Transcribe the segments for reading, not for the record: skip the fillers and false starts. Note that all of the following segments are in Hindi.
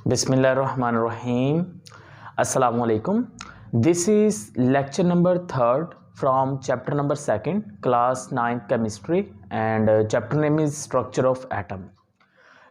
Bismillahirrahmanirrahim. Assalamu alaikum. This is lecture number 3rd from chapter number 2nd, class 9th chemistry, and chapter name is structure of atom.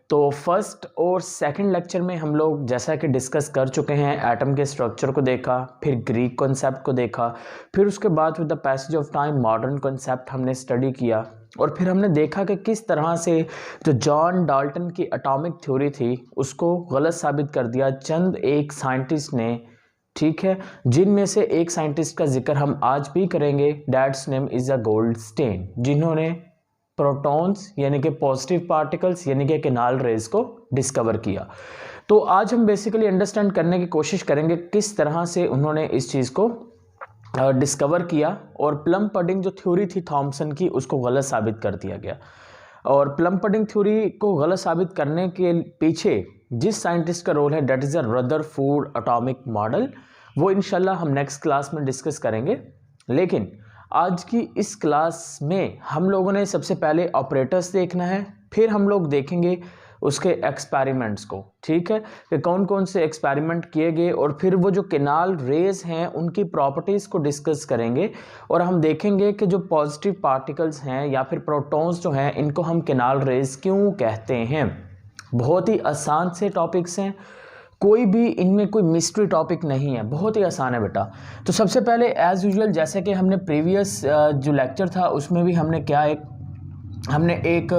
तो फर्स्ट और सेकंड लेक्चर में हम लोग जैसा कि डिस्कस कर चुके हैं, एटम के स्ट्रक्चर को देखा, फिर ग्रीक कॉन्सेप्ट को देखा, फिर उसके बाद with the passage of time modern concept हमने स्टडी किया और फिर हमने देखा कि किस तरह से जो जॉन डाल्टन की एटॉमिक थ्योरी थी उसको गलत साबित कर दिया चंद एक साइंटिस्ट ने, ठीक है, जिनमें से एक साइंटिस्ट का जिक्र हम आज भी करेंगे, that's name is a Goldstein, जिन्होंने प्रोटॉन्स यानी कि पॉजिटिव पार्टिकल्स यानी कि किनाल रेज को डिस्कवर किया। तो आज हम बेसिकली अंडरस्टैंड करने की कोशिश करेंगे किस तरह से उन्होंने इस चीज़ को डिस्कवर किया और प्लम पडिंग जो थ्योरी थी थॉमसन की उसको गलत साबित कर दिया गया। और प्लम पडिंग थ्योरी को गलत साबित करने के पीछे जिस साइंटिस्ट का रोल है that is a Rutherford atomic model, वो इंशाल्लाह हम नेक्स्ट क्लास में डिस्कस करेंगे। लेकिन आज की इस क्लास में हम लोगों ने सबसे पहले ऑपरेटर्स देखना है, फिर हम लोग देखेंगे उसके एक्सपेरिमेंट्स को, ठीक है, कि कौन कौन से एक्सपेरिमेंट किए गए, और फिर वो जो किनाल रेज हैं उनकी प्रॉपर्टीज़ को डिस्कस करेंगे और हम देखेंगे कि जो पॉजिटिव पार्टिकल्स हैं या फिर प्रोटॉन्स जो हैं इनको हम किनाल रेज क्यों कहते हैं। बहुत ही आसान से टॉपिक्स हैं, कोई भी इनमें कोई मिस्ट्री टॉपिक नहीं है, बहुत ही आसान है बेटा। तो सबसे पहले एज़ यूजुअल जैसे कि हमने प्रीवियस जो लेक्चर था उसमें भी हमने एक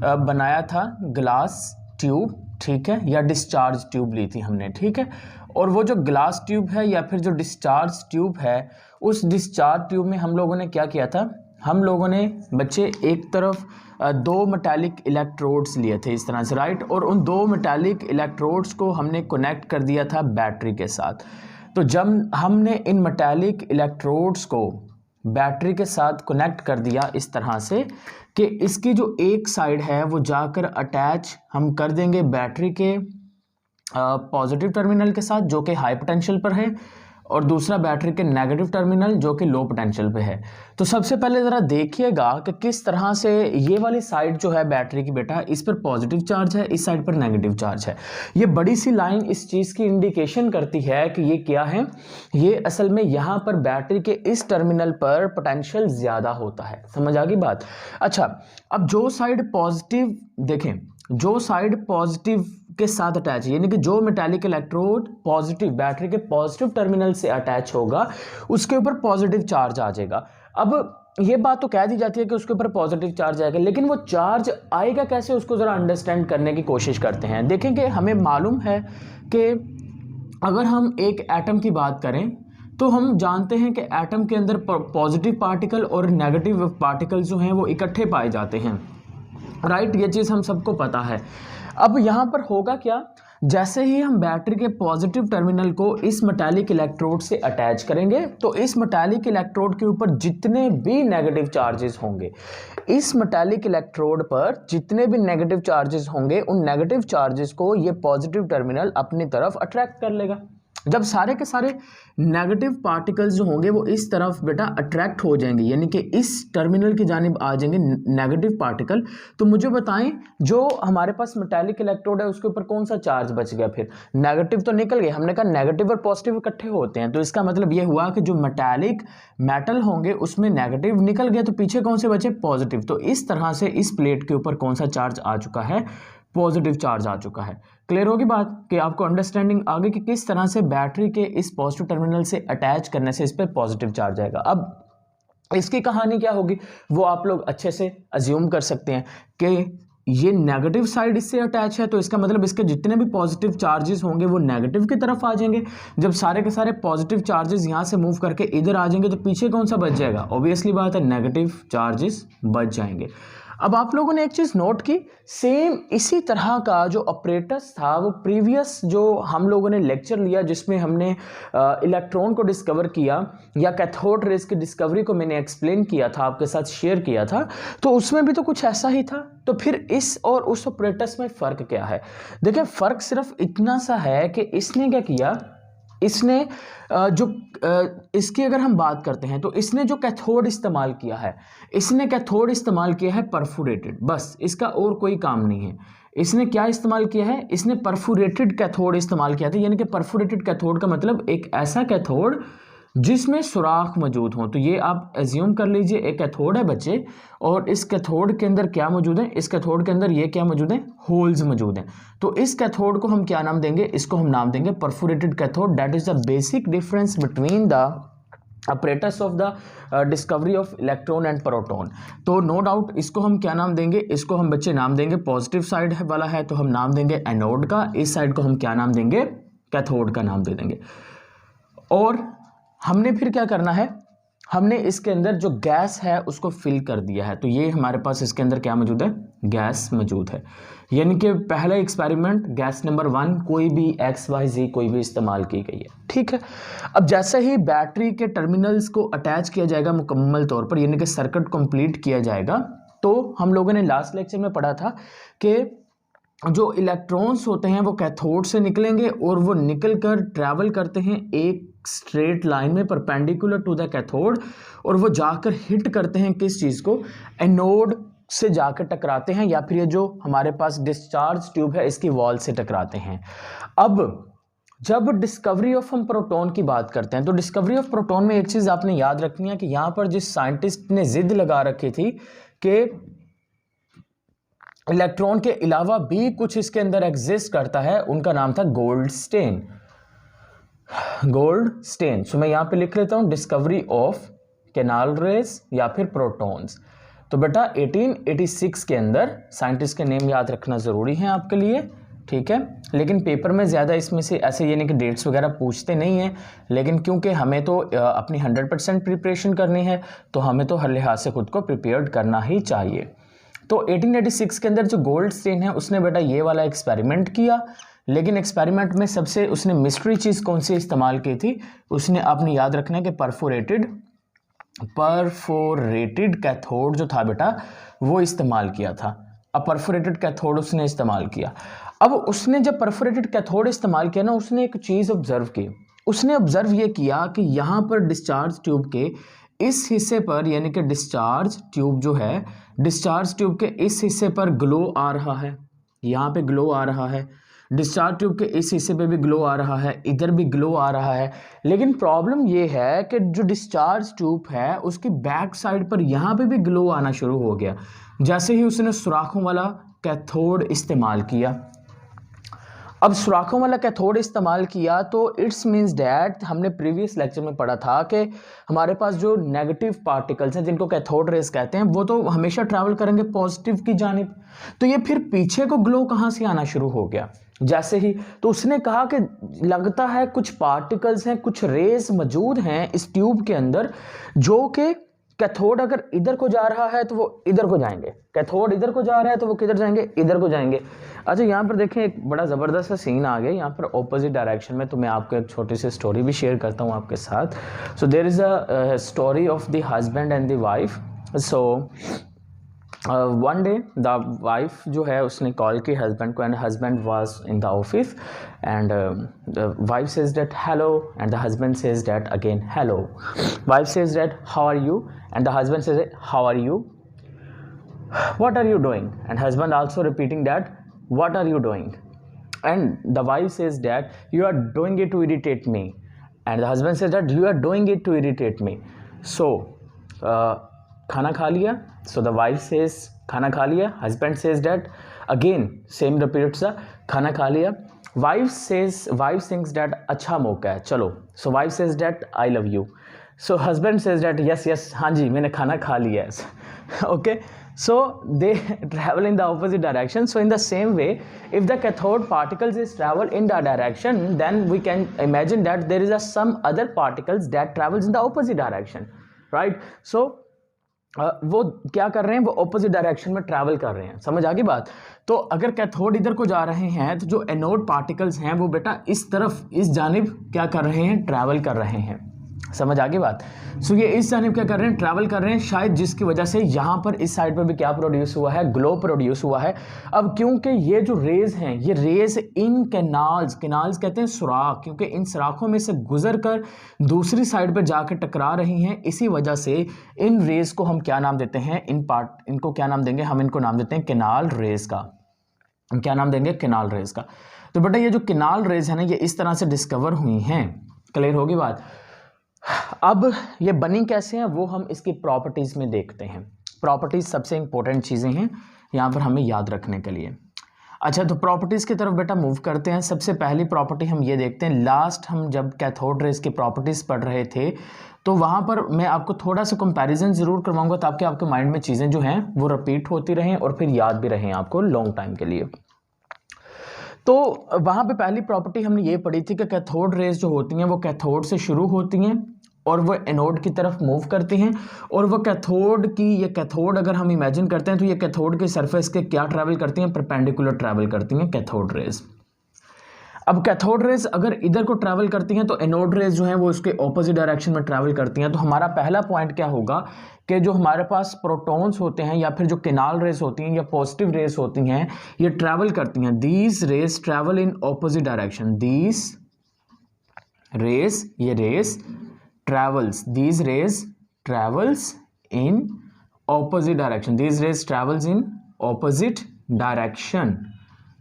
बनाया था ग्लास ट्यूब, ठीक है, या डिस्चार्ज ट्यूब ली थी हमने, ठीक है। और वो जो ग्लास ट्यूब है या फिर जो डिस्चार्ज ट्यूब है, उस डिस्चार्ज ट्यूब में हम लोगों ने क्या किया था, हम लोगों ने बच्चे एक तरफ दो मेटालिक इलेक्ट्रोड्स लिए थे इस तरह से, राइट, और उन दो मेटालिक इलेक्ट्रोड्स को हमने कनेक्ट कर दिया था बैटरी के साथ। तो जब हमने इन मेटालिक इलेक्ट्रोड्स को बैटरी के साथ कनेक्ट कर दिया इस तरह से कि इसकी जो एक साइड है वो जाकर अटैच हम कर देंगे बैटरी के पॉजिटिव टर्मिनल के साथ जो कि हाई पोटेंशियल पर है, और दूसरा बैटरी के नेगेटिव टर्मिनल जो कि लो पोटेंशियल पे है। तो सबसे पहले ज़रा देखिएगा कि किस तरह से ये वाली साइड जो है बैटरी की बेटा, इस पर पॉजिटिव चार्ज है, इस साइड पर नेगेटिव चार्ज है। ये बड़ी सी लाइन इस चीज़ की इंडिकेशन करती है कि ये क्या है, ये असल में यहाँ पर बैटरी के इस टर्मिनल पर पोटेंशियल ज़्यादा होता है। समझ आ गई बात। अच्छा, अब जो साइड पॉजिटिव देखें, जो साइड पॉजिटिव के साथ अटैच है यानी कि जो मेटालिक इलेक्ट्रोड पॉजिटिव बैटरी के पॉजिटिव टर्मिनल से अटैच होगा उसके ऊपर पॉजिटिव चार्ज आ जाएगा। अब ये बात तो कह दी जाती है कि उसके ऊपर पॉजिटिव चार्ज आएगा, लेकिन वो चार्ज आएगा कैसे, उसको ज़रा अंडरस्टैंड करने की कोशिश करते हैं। देखेंगे हमें मालूम है कि अगर हम एक एटम की बात करें तो हम जानते हैं कि एटम के अंदर पॉजिटिव पार्टिकल और नेगेटिव पार्टिकल जो हैं वो इकट्ठे पाए जाते हैं, राइट, ये चीज़ हम सबको पता है। अब यहाँ पर होगा क्या, जैसे ही हम बैटरी के पॉजिटिव टर्मिनल को इस मेटालिक इलेक्ट्रोड से अटैच करेंगे तो इस मेटालिक इलेक्ट्रोड के ऊपर जितने भी नेगेटिव चार्जेस होंगे, इस मेटालिक इलेक्ट्रोड पर जितने भी नेगेटिव चार्जेस होंगे, उन नेगेटिव चार्जेस को ये पॉजिटिव टर्मिनल अपनी तरफ अट्रैक्ट कर लेगा। जब सारे के सारे नेगेटिव पार्टिकल्स जो होंगे वो इस तरफ बेटा अट्रैक्ट हो जाएंगे यानी कि इस टर्मिनल की जानिब आ जाएंगे नेगेटिव पार्टिकल, तो मुझे बताएं जो हमारे पास मेटालिक इलेक्ट्रोड है उसके ऊपर कौन सा चार्ज बच गया, फिर नेगेटिव तो निकल गए। हमने कहा नेगेटिव और पॉजिटिव इकट्ठे होते हैं, तो इसका मतलब ये हुआ कि जो मेटालिक मेटल होंगे उसमें नेगेटिव निकल गया तो पीछे कौन से बचे, पॉजिटिव। तो इस तरह से इस प्लेट के ऊपर कौन सा चार्ज आ चुका है, पॉजिटिव चार्ज आ चुका है। क्लियर होगी बात कि आपको अंडरस्टैंडिंग आगे कि किस तरह से बैटरी के इस पॉजिटिव टर्मिनल से अटैच करने से इस पर पॉजिटिव चार्ज आएगा। अब इसकी कहानी क्या होगी वो आप लोग अच्छे से अज्यूम कर सकते हैं कि ये नेगेटिव साइड इससे अटैच है, तो इसका मतलब इसके जितने भी पॉजिटिव चार्जेस होंगे वो नेगेटिव की तरफ आ जाएंगे। जब सारे के सारे पॉजिटिव चार्जेस यहाँ से मूव करके इधर आ जाएंगे तो पीछे कौन सा बच जाएगा, ऑब्वियसली बात है नेगेटिव चार्जेस बच जाएंगे। अब आप लोगों ने एक चीज़ नोट की, सेम इसी तरह का जो ऑपरेटर्स था वो प्रीवियस जो हम लोगों ने लेक्चर लिया जिसमें हमने इलेक्ट्रॉन को डिस्कवर किया या कैथोड रेज की डिस्कवरी को मैंने एक्सप्लेन किया था, आपके साथ शेयर किया था, तो उसमें भी तो कुछ ऐसा ही था। तो फिर इस और उस ऑपरेटर्स में फ़र्क क्या है, देखिए फ़र्क सिर्फ इतना सा है कि इसने क्या किया, इसने इसकी अगर हम बात करते हैं तो इसने जो कैथोड इस्तेमाल किया है, इसने कैथोड इस्तेमाल किया है परफोरेटेड, बस इसका और कोई काम नहीं है। इसने क्या इस्तेमाल किया है, इसने परफोरेटेड कैथोड इस्तेमाल किया था। यानी कि परफोरेटेड कैथोड का मतलब एक ऐसा कैथोड जिसमें सुराख मौजूद हो। तो ये आप एज्यूम कर लीजिए एक कैथोड है बच्चे, और इस कैथोड के अंदर क्या मौजूद है, इस कैथोड के अंदर ये क्या मौजूद है, होल्स मौजूद हैं। तो इस कैथोड को हम क्या नाम देंगे, इसको हम नाम देंगे perforated cathode. That is the basic difference between the apparatus of the discovery of electron and proton। तो नो डाउट इसको हम क्या नाम देंगे, इसको हम बच्चे नाम देंगे, पॉजिटिव साइड वाला है तो हम नाम देंगे एनोड का, इस साइड को हम क्या नाम देंगे, कैथोड का नाम दे देंगे। और हमने फिर क्या करना है, हमने इसके अंदर जो गैस है उसको फिल कर दिया है। तो ये हमारे पास इसके अंदर क्या मौजूद है, गैस मौजूद है। यानी कि पहला एक्सपेरिमेंट गैस नंबर 1 कोई भी XYZ कोई भी इस्तेमाल की गई है, ठीक है। अब जैसे ही बैटरी के टर्मिनल्स को अटैच किया जाएगा मुकम्मल तौर पर, यानी कि सर्किट कंप्लीट किया जाएगा, तो हम लोगों ने लास्ट लेक्चर में पढ़ा था कि जो इलेक्ट्रॉन्स होते हैं वो कैथोड से निकलेंगे और वो निकल कर ट्रैवल करते हैं एक स्ट्रेट लाइन में परपेंडिकुलर टू द कैथोड, और वो जाकर हिट करते हैं किस चीज़ को, एनोड से जाकर टकराते हैं, या फिर ये जो हमारे पास डिस्चार्ज ट्यूब है इसकी वॉल से टकराते हैं। अब जब डिस्कवरी ऑफ हम प्रोटॉन की बात करते हैं तो डिस्कवरी ऑफ प्रोटॉन में एक चीज़ आपने याद रखनी है कि यहाँ पर जिस साइंटिस्ट ने जिद लगा रखी थी कि इलेक्ट्रॉन के अलावा भी कुछ इसके अंदर एग्जिस्ट करता है, उनका नाम था गोल्डस्टेन। गोल्डस्टेन, सो मैं यहां पे लिख लेता हूं डिस्कवरी ऑफ कैनाल रेज या फिर प्रोटॉन्स। तो बेटा 1886 के अंदर साइंटिस्ट के नेम याद रखना जरूरी है आपके लिए, ठीक है। लेकिन पेपर में ज़्यादा इसमें से ऐसे यानी कि डेट्स वगैरह पूछते नहीं हैं, लेकिन क्योंकि हमें तो अपनी 100% प्रिपरेशन करनी है तो हमें तो हर लिहाज से खुद को प्रिपेयर्ड करना ही चाहिए। तो 1886 के अंदर जो गोल्डस्टेन है उसने बेटा ये वाला एक्सपेरिमेंट किया, लेकिन एक्सपेरिमेंट में सबसे उसने मिस्ट्री चीज़ कौन सी इस्तेमाल की थी, उसने आपने याद रखना है कि परफोरेटेड कैथोड जो था बेटा वो इस्तेमाल किया था। अब परफोरेटेड कैथोड उसने इस्तेमाल किया। अब उसने जब परफोरेटेड कैथोड इस्तेमाल किया ना, उसने एक चीज़ ऑब्जर्व की। उसने ऑब्जर्व ये किया कि यहाँ पर डिस्चार्ज ट्यूब के इस हिस्से पर, यानी कि डिस्चार्ज ट्यूब जो है, डिस्चार्ज ट्यूब के इस हिस्से पर ग्लो आ रहा है, यहाँ पे ग्लो आ रहा है, डिस्चार्ज ट्यूब के इस हिस्से पे भी ग्लो आ रहा है, इधर भी ग्लो आ रहा है। लेकिन प्रॉब्लम ये है कि जो डिस्चार्ज ट्यूब है उसकी बैक साइड पर यहाँ पे भी ग्लो आना शुरू हो गया जैसे ही उसने सुराखों वाला कैथोड इस्तेमाल किया। अब सुराखों वाला कैथोड इस्तेमाल किया तो इट्स मीन्स डैट, हमने प्रीवियस लेक्चर में पढ़ा था कि हमारे पास जो नेगेटिव पार्टिकल्स हैं जिनको कैथोड रेस कहते हैं वो तो हमेशा ट्रैवल करेंगे पॉजिटिव की जानिब। तो ये फिर पीछे को ग्लो कहाँ से आना शुरू हो गया जैसे ही, तो उसने कहा कि लगता है कुछ पार्टिकल्स हैं, कुछ रेस मौजूद हैं इस ट्यूब के अंदर जो कि कैथोड अगर इधर को जा रहा है तो वो इधर को जाएंगे, कैथोड इधर को जा रहा है तो वो किधर जाएंगे, इधर को जाएंगे। अच्छा यहाँ पर देखें एक बड़ा ज़बरदस्त सा सीन आ गया यहाँ पर ऑपोजिट डायरेक्शन में, तो मैं आपको एक छोटी सी स्टोरी भी शेयर करता हूँ आपके साथ। So there is a story of the husband and the wife. So one day the wife जो है उसने कॉल की हस्बैंड को, and husband was in the office, and the wife says that hello, and the husband says that again hello. Wife says that how are you, and the husband says how are you, what are you doing, and husband also repeating that what are you doing, and the wife says that you are doing it to irritate me, and the husband says that you are doing it to irritate me. So खाना खा लिया, so the wife says खाना खा लिया, husband says that again same repeats the खाना खा लिया, wife thinks that अच्छा मौका है चलो, so wife says that I love you, so husband says that yes हाँ जी मैंने खाना खा लिया है okay, so they travel in the opposite direction. So in the same way, if the cathode particles is travel in the direction, then we can imagine that there is some other particles that travels in the opposite direction, right? So वो क्या कर रहे हैं, वो ऑपोजिट डायरेक्शन में ट्रैवल कर रहे हैं, समझ आ गई बात। तो अगर कैथोड इधर को जा रहे हैं तो जो एनोड पार्टिकल्स हैं वो बेटा इस तरफ इस जानिब क्या कर रहे हैं, ट्रैवल कर रहे हैं, समझ आ गई बात। सो ये इस जानिब क्या कर रहे हैं, ट्रैवल कर रहे हैं, शायद जिसकी वजह से यहाँ पर इस साइड पर भी क्या प्रोड्यूस हुआ है, ग्लो प्रोड्यूस हुआ है। अब क्योंकि ये जो रेज हैं, ये रेज इन कैनाल्स कहते हैं सुराख, क्योंकि इन सुराखों में से गुजर कर दूसरी साइड पर जाकर टकरा रही हैं, इसी वजह से इन रेज को हम क्या नाम देते हैं, इनको क्या नाम देंगे, हम इनको नाम देते हैं कैनाल रेज का। क्या नाम देंगे, केनाल रेज का। तो बेटा ये जो केनाल रेज है ना, ये इस तरह से डिस्कवर हुई हैं। क्लियर होगी बात। अब ये बनी कैसे हैं वो हम इसकी प्रॉपर्टीज में देखते हैं। प्रॉपर्टीज सबसे इंपॉर्टेंट चीजें हैं यहाँ पर हमें याद रखने के लिए। अच्छा, तो प्रॉपर्टीज की तरफ बेटा मूव करते हैं। सबसे पहली प्रॉपर्टी हम ये देखते हैं, लास्ट हम जब कैथोड रेज की प्रॉपर्टीज पढ़ रहे थे तो वहां पर मैं आपको थोड़ा सा कंपैरिजन जरूर करवाऊंगा ताकि आपके माइंड में चीजें जो हैं वो रिपीट होती रहें और फिर याद भी रहें आपको लॉन्ग टाइम के लिए। तो वहां पे पहली प्रॉपर्टी हमने ये पढ़ी थी कि कैथोड रेज जो होती हैं वो कैथोड से शुरू होती हैं और वो एनोड की तरफ मूव करती हैं, और वो कैथोड की, ये कैथोड अगर हम इमेजिन करते हैं तो ये कैथोड के सरफेस के क्या ट्रैवल करती हैं, परपेंडिकुलर ट्रैवल करती हैं कैथोड रेज। अब कैथोड रेज अगर इधर को ट्रैवल करती हैं तो एनोड रेज जो है वो उसके ऑपोजिट डायरेक्शन में ट्रैवल करती हैं। तो हमारा पहला पॉइंट क्या होगा कि जो हमारे पास प्रोटॉन्स होते हैं या फिर जो केनाल रेज होती हैं या पॉजिटिव रेज होती हैं, ये ट्रैवल करती हैं, these raise travel in opposite direction, these raise, ये raise travels, these rays travels in opposite direction, these rays travels in opposite direction,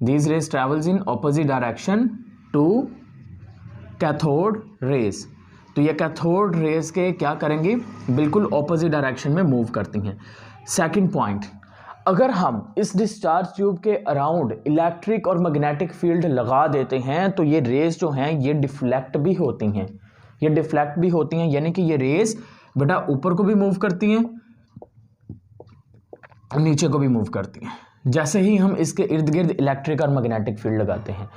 these rays travels in opposite direction to cathode rays। तो ये कैथोड रेज के क्या करेंगी, बिल्कुल ऑपोजिट डायरेक्शन में मूव करती हैं। सेकंड पॉइंट, अगर हम इस डिस्चार्ज ट्यूब के अराउंड इलेक्ट्रिक और मैग्नेटिक फील्ड लगा देते हैं तो ये रेज जो हैं ये डिफ्लेक्ट भी होती हैं, ये डिफ्लेक्ट भी होती हैं, यानी कि ये रेज बेटा ऊपर को भी मूव करती हैं, नीचे को भी मूव करती हैं जैसे ही हम इसके इर्द गिर्द इलेक्ट्रिक और मैग्नेटिक फील्ड लगाते हैं।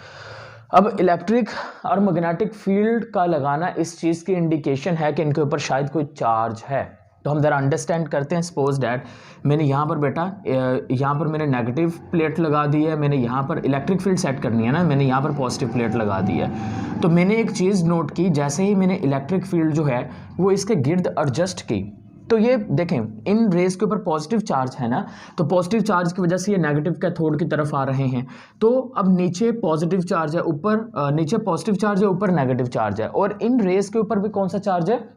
अब इलेक्ट्रिक और मैग्नेटिक फील्ड का लगाना इस चीज़ की इंडिकेशन है कि इनके ऊपर शायद कोई चार्ज है। तो हम ज़रा अंडरस्टैंड करते हैं। सपोज डैट मैंने यहाँ पर बेटा यहाँ पर मैंने नेगेटिव प्लेट लगा दी है, मैंने यहाँ पर इलेक्ट्रिक फील्ड सेट करनी है ना, मैंने यहाँ पर पॉजिटिव प्लेट लगा दी है। तो मैंने एक चीज़ नोट की, जैसे ही मैंने इलेक्ट्रिक फील्ड जो है वो इसके गिर्द एडजस्ट की, तो ये देखें इन रेज के ऊपर पॉजिटिव चार्ज है ना, तो पॉजिटिव चार्ज की वजह से ये नेगेटिव कैथोड की तरफ आ रहे हैं। तो अब नीचे पॉजिटिव चार्ज है, ऊपर नीचे पॉजिटिव चार्ज है, ऊपर नेगेटिव चार्ज है, और इन रेज के ऊपर भी कौन सा चार्ज है,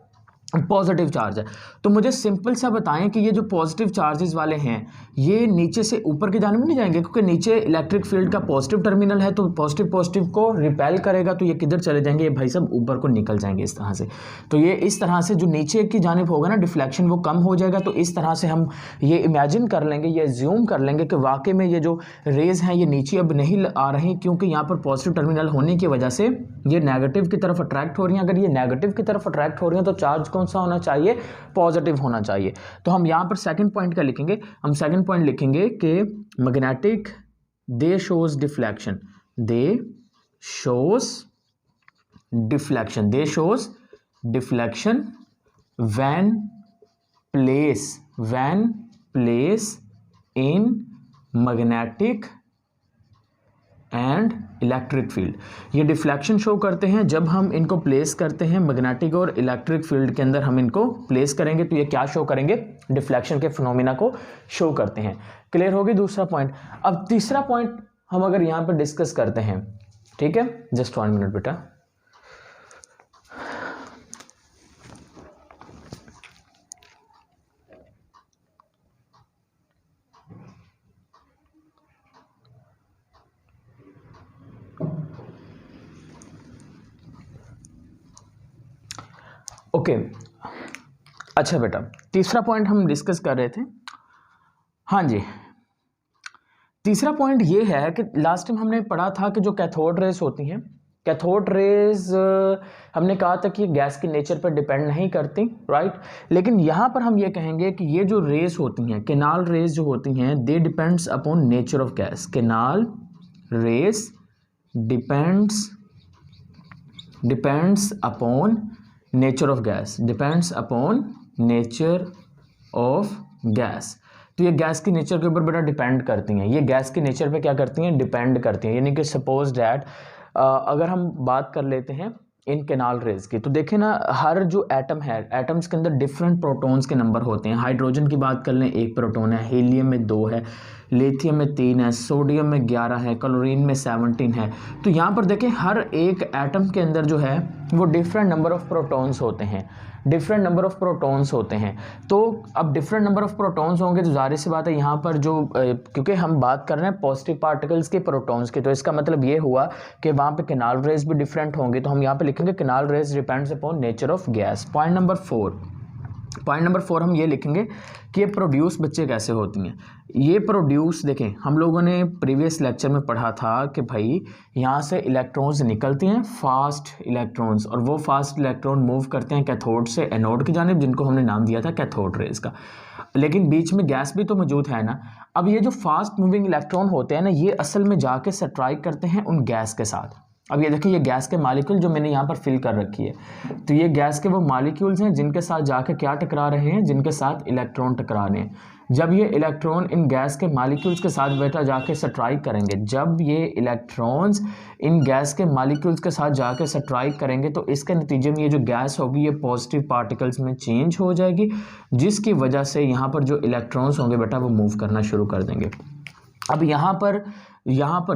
पॉजिटिव चार्ज है। तो मुझे सिंपल सा बताएं कि ये जो पॉजिटिव चार्जेस वाले हैं ये नीचे से ऊपर की जानिब नहीं जाएंगे, क्योंकि नीचे इलेक्ट्रिक फील्ड का पॉजिटिव टर्मिनल है, तो पॉजिटिव पॉजिटिव को रिपेल करेगा, तो ये किधर चले जाएंगे, ये भाई सब ऊपर को निकल जाएंगे इस तरह से। तो ये इस तरह से जो नीचे की जानिब होगा ना डिफ्लेक्शन वो कम हो जाएगा। तो इस तरह से हम ये इमेजिन कर लेंगे, ये ज्यूम कर लेंगे कि वाकई में ये जो रेज हैं ये नीचे अब नहीं आ रही, क्योंकि यहाँ पर पॉजिटिव टर्मिनल होने की वजह से ये नेगेटिव की तरफ अट्रैक्ट हो रही हैं। अगर ये नेगेटिव की तरफ अट्रैक्ट हो रही हैं तो चार्ज कौन सा होना चाहिए, पॉजिटिव होना चाहिए। तो हम यहां पर सेकंड पॉइंट क्या लिखेंगे, हम सेकंड पॉइंट लिखेंगे कि magnetic they shows deflection, they shows deflection, they shows deflection when place in magnetic and electric field. ये डिफ्लेक्शन शो करते हैं जब हम इनको प्लेस करते हैं मैग्नेटिक और इलेक्ट्रिक फील्ड के अंदर, हम इनको प्लेस करेंगे तो ये क्या शो करेंगे, डिफ्लेक्शन के फिनोमिना को शो करते हैं। क्लियर होगी दूसरा पॉइंट। अब तीसरा पॉइंट हम अगर यहां पर डिस्कस करते हैं, ठीक है, जस्ट 1 मिनट बेटा। ओके अच्छा बेटा, तीसरा पॉइंट हम डिस्कस कर रहे थे। हाँ जी, तीसरा पॉइंट ये है कि लास्ट टाइम हमने पढ़ा था कि जो कैथोड रेज होती हैं, कैथोड रेज हमने कहा था कि गैस के नेचर पर डिपेंड नहीं करती, राइट। लेकिन यहाँ पर हम ये कहेंगे कि ये जो रेज होती हैं, केनाल रेज जो होती हैं, they depends upon nature of gas. Canal rays depends upon nature of gas, depends upon nature of gas. तो ये गैस की नेचर के ऊपर बेटा डिपेंड करती हैं, ये गैस की नेचर पे क्या करती हैं, डिपेंड करती हैं। यानी कि सपोज डैट अगर हम बात कर लेते हैं इन केनाल रेज की, तो देखें ना, हर जो एटम है, एटम्स के अंदर डिफरेंट प्रोटॉन्स के नंबर होते हैं। हाइड्रोजन की बात कर लें 1 प्रोटॉन है, हीलियम में 2 है, लिथियम में 3 है, सोडियम में 11 है, क्लोरीन में 17 है। तो यहाँ पर देखें हर एक एटम के अंदर जो है वो डिफरेंट नंबर ऑफ प्रोटॉन्स होते हैं, डिफरेंट नंबर ऑफ प्रोटॉन्स होते हैं। तो अब डिफरेंट नंबर ऑफ प्रोटॉन्स होंगे तो जाहिर सी बात है यहाँ पर जो क्योंकि हम बात कर रहे हैं पॉजिटिव पार्टिकल्स के प्रोटॉन्स की, तो इसका मतलब ये हुआ कि वहाँ पे केनाल रेज भी डिफरेंट होंगे। तो हम यहाँ पे लिखेंगे canal rays depends upon nature of gas. Point number 4 हम ये लिखेंगे कि ये प्रोड्यूस बच्चे कैसे होती हैं। ये प्रोड्यूस देखें, हम लोगों ने प्रीवियस लेक्चर में पढ़ा था कि भाई यहाँ से इलेक्ट्रॉन्स निकलते हैं, फास्ट इलेक्ट्रॉन्स, और वो फास्ट इलेक्ट्रॉन मूव करते हैं कैथोड से एनोड की जानिब, जिनको हमने नाम दिया था कैथोड रेज का। लेकिन बीच में गैस भी तो मौजूद है ना। अब ये जो फास्ट मूविंग इलेक्ट्रॉन होते हैं ना, ये असल में जाके स्ट्राइक करते हैं उन गैस के साथ। अब ये देखिए, ये गैस के मालिक्यूल जो मैंने यहाँ पर फिल कर रखी है, तो ये गैस के वो मालिक्यूल्स हैं जिनके साथ जाके क्या टकरा रहे हैं, जिनके साथ इलेक्ट्रॉन टकरा रहे हैं। जब ये इलेक्ट्रॉन इन गैस के मालिक्यूल्स के साथ बेटा जाके स्ट्राइक करेंगे, जब ये इलेक्ट्रॉन्स इन गैस के मालिक्यूल्स के साथ जाके स्ट्राइक करेंगे, तो इसके नतीजे में ये जो गैस होगी ये पॉजिटिव पार्टिकल्स में चेंज हो जाएगी, जिसकी वजह से यहाँ पर जो इलेक्ट्रॉन्स होंगे बेटा वो मूव करना शुरू कर देंगे। अब यहाँ पर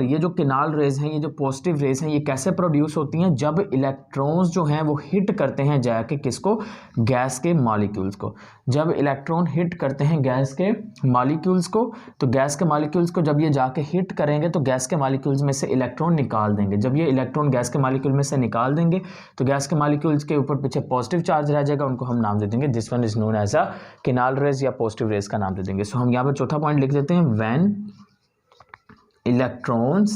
ये जो केनाल रेज हैं, ये जो पॉजिटिव रेज हैं, ये कैसे प्रोड्यूस होती हैं? जब इलेक्ट्रॉन्स जो हैं वो हिट करते हैं जाके किसको, गैस के मॉलिक्यूल्स को। जब इलेक्ट्रॉन हिट करते हैं गैस के मॉलिक्यूल्स को, तो गैस के मॉलिक्यूल्स को जब ये जाके हिट करेंगे तो गैस के मॉलिक्यूल्स में से इलेक्ट्रॉन निकाल देंगे। जब ये इलेक्ट्रॉन गैस के मॉलिक्यूल में से निकाल देंगे तो गैस के मॉलिक्यूल्स के ऊपर पीछे पॉजिटिव चार्ज रह जाएगा, उनको हम नाम दे देंगे, this one is known as a canal rays या पॉजिटिव रेज का नाम दे देंगे। सो हम यहाँ पर चौथा पॉइंट लिख देते हैं, व्हेन इलेक्ट्रॉन्स,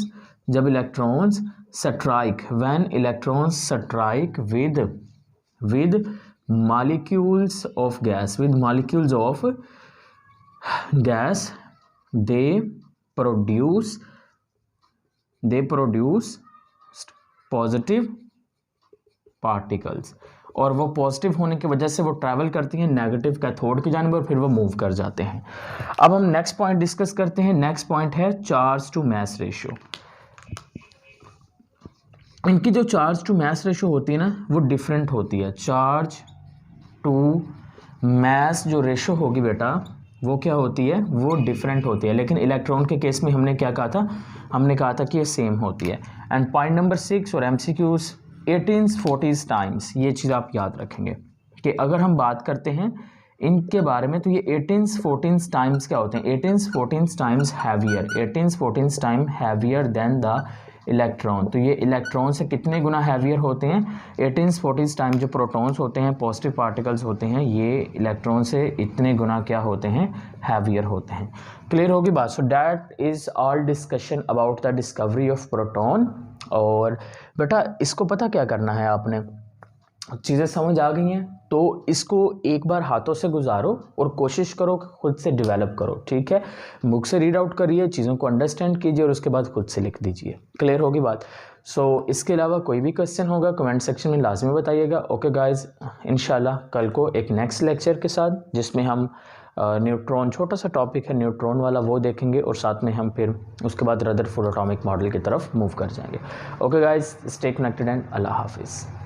जब electrons strike, when electrons strike with molecules of gas, with molecules of gas, they produce positive particles, और वो पॉजिटिव होने की वजह से वो ट्रैवल करती हैं नेगेटिव कैथोड की जानिब और फिर वो मूव कर जाते हैं। अब हम नेक्स्ट पॉइंट डिस्कस करते हैं। नेक्स्ट पॉइंट है चार्ज टू मास रेशियो। इनकी जो चार्ज टू मास रेशियो होती है ना, वो डिफरेंट होती है। चार्ज टू मास जो रेशियो होगी बेटा वो क्या होती है, वो डिफरेंट होती है। लेकिन इलेक्ट्रॉन के केस में हमने क्या कहा था, हमने कहा था कि ये सेम होती है। एंड पॉइंट नंबर 6 और MCQs 18s 40s टाइम्स, ये चीज़ आप याद रखेंगे कि अगर हम बात करते हैं इनके बारे में तो ये 18s 14s टाइम्स क्या होते हैं, 18s 14s times heavier, 18s 14s time heavier than the electron. तो ये इलेक्ट्रॉन से कितने गुना हैवियर होते हैं, 18s 40s टाइम जो प्रोटॉन्स होते हैं, पॉजिटिव पार्टिकल्स होते हैं, ये इलेक्ट्रॉन से इतने गुना क्या होते हैं, हैवियर होते हैं। क्लियर होगी बात। So that is all discussion about the discovery of proton. और बेटा इसको पता क्या करना है, आपने चीज़ें समझ आ गई हैं तो इसको एक बार हाथों से गुजारो और कोशिश करो खुद से डेवलप करो, ठीक है। बुक से रीड आउट करिए, चीज़ों को अंडरस्टैंड कीजिए और उसके बाद खुद से लिख दीजिए। क्लियर होगी बात। सो इसके अलावा कोई भी क्वेश्चन होगा कमेंट सेक्शन में लाजमी बताइएगा। ओके गाइज, इंशाल्लाह कल को एक नेक्स्ट लेक्चर के साथ जिसमें हम न्यूट्रॉन, छोटा सा टॉपिक है न्यूट्रॉन वाला, वो देखेंगे और साथ में हम फिर उसके बाद रदरफोर्ड एटॉमिक मॉडल की तरफ मूव कर जाएंगे। Okay guys, stay connected and अल्लाह हाफिज़।